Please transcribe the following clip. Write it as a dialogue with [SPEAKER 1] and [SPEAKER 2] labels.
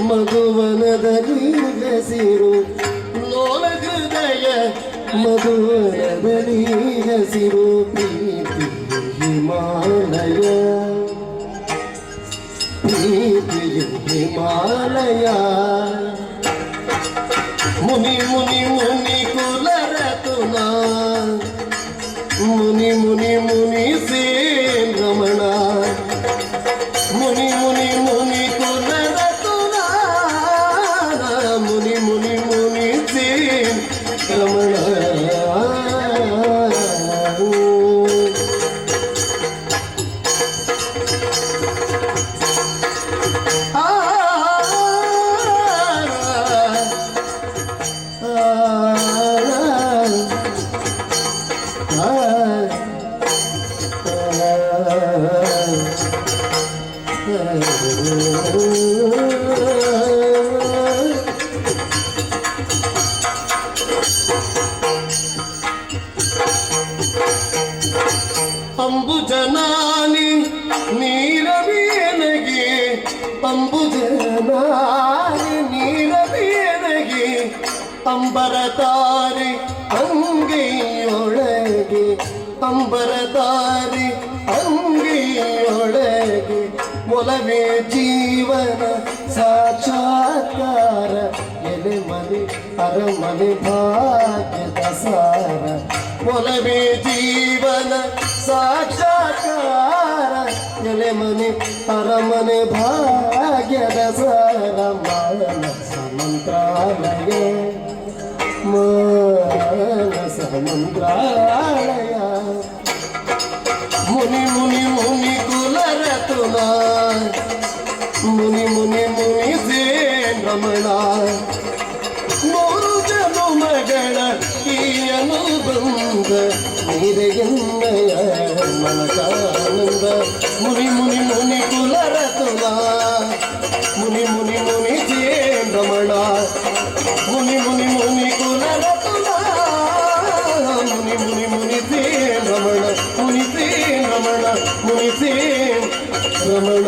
[SPEAKER 1] ಮಧುವನದಲ್ಲಿ ಹಸಿರು ಲೋಲ ಹೃದಯ ಮಧುವನದಲ್ಲಿ ಹಸಿರು ಪ್ರೀತಿ ಹಿಮಾಲಯ ಪ್ರೀತಿ ಹಿಮಾಲಯ ಮುನಿ ಮುನಿ ಮುನಿ ಕುಲರತುನ ಮುನಿ ಮುನಿ ಮುನಿ ಸೇನ್ ರಮಣ ಮುನಿ ಮುನಿ ಮುನಿ ಕುಲರತುನ ಮುನಿ ಮುನಿ ಮುನಿ ಸೇನ್ ರಮಣ ಅಂಬುಜನಾನಿ ನೀರವೇನಗೆ ಅಂಬುಜನಾನಿ ನೀರವೇನಗೆ ಅಂಬರದಾರಿ ಅಂಗಿಯೊಳಗೆ ಅಂಬರದಾರಿ ಅಂಗಿಯೊಳಗೆ ಒಲವೇ ಜೀವನ ಸಾಕ್ಷಾತ್ಕಾರ ಎಲೆ ಮನೆ ಅರಮನೆ ಭಾಗ್ಯದ ಸಾರ ಒಲವೇ ಜೀವನ ಸಾಕ್ಷಾತ್ಕಾರ ಎಲೆ ಮನೆ ಅರಮನೆ ಭಾಗ್ಯದ ಸಾರ ಮಾನಸ ಮಂತ್ರಾಲಯ ಮಾನಸ ಮಂತ್ರಾಲಯ ಮುನಿ ಮುನಿ ಮುನಿ ಕುಲರತುನ ಮುನಿ ಮುನಿ ಮುನಿ ಸೇನ್ ರಮಣ ಮೂರು ಜನುಮಗಳ ಈ ಅನುಬಂಧ ನೀರೆಯನ್ನಯ ಮನಕಾನಂದ ಮುನಿ ಮುನಿ ಮುನಿ ಕುಲರತುನ ಮುನಿ ಮುನಿ ಮುನಿ ಸೇನ್ ರಮಣ ಮುನಿ ಮುನಿ ಮುನಿ ಕುಲರತುನ ಮುನಿ ಮುನಿ ಮುನಿ ಸೇನ್ ರಮಣ ಮುನಿ ಸೇನ್ ರಮಣ ಮುನಿ ಸೇನ್ ರಮಣ